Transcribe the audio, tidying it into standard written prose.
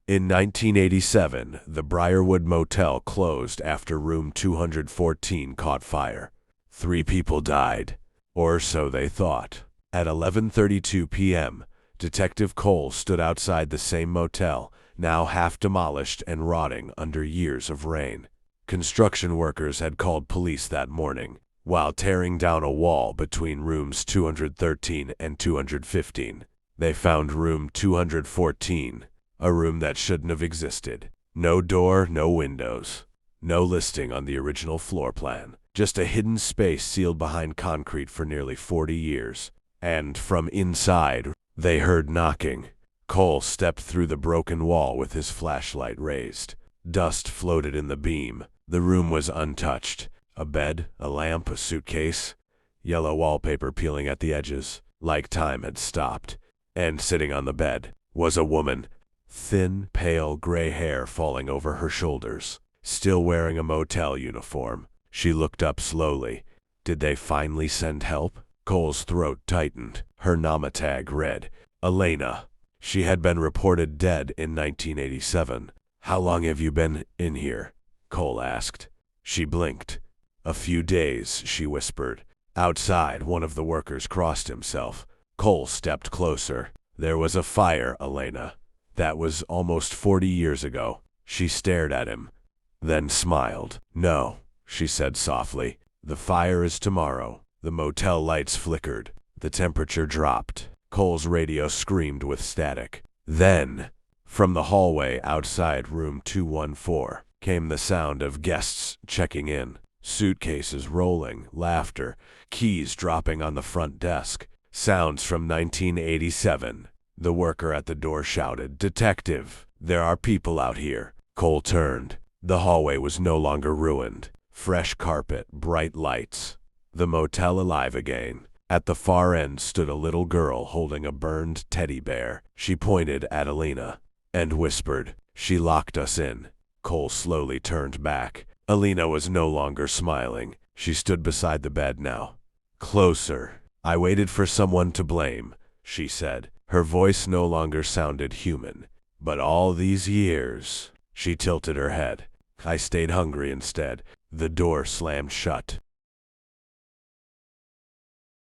In 1987, the Briarwood Motel closed after room 214 caught fire. 3 people died, or so they thought. At 11:32 p.m., Detective Cole stood outside the same motel, now half demolished and rotting under years of rain. Construction workers had called police that morning, while tearing down a wall between rooms 213 and 215. They found room 214, a room that shouldn't have existed. No door, no windows. No listing on the original floor plan. Just a hidden space sealed behind concrete for nearly 40 years. And from inside, they heard knocking. Cole stepped through the broken wall with his flashlight raised. Dust floated in the beam. The room was untouched. A bed, a lamp, a suitcase. Yellow wallpaper peeling at the edges, like time had stopped. And sitting on the bed was a woman. Thin, pale, gray hair falling over her shoulders. Still wearing a motel uniform. She looked up slowly. Did they finally send help? Cole's throat tightened. Her NAMA tag read, Elena. She had been reported dead in 1987. How long have you been in here? Cole asked. She blinked. A few days, she whispered. Outside, one of the workers crossed himself. Cole stepped closer. There was a fire, Elena. That was almost 40 years ago. She stared at him, then smiled. No, she said softly. The fire is tomorrow. The motel lights flickered. The temperature dropped. Cole's radio screamed with static. Then, from the hallway outside room 214, came the sound of guests checking in. Suitcases rolling, laughter, keys dropping on the front desk. Sounds from 1987. The worker at the door shouted, Detective, there are people out here. Cole turned. The hallway was no longer ruined. Fresh carpet, bright lights. The motel alive again. At the far end stood a little girl holding a burned teddy bear. She pointed at Elena and whispered, She locked us in. Cole slowly turned back. Elena was no longer smiling. She stood beside the bed now. Closer. I waited for someone to blame, she said. Her voice no longer sounded human. But all these years, she tilted her head. I stayed hungry instead. The door slammed shut.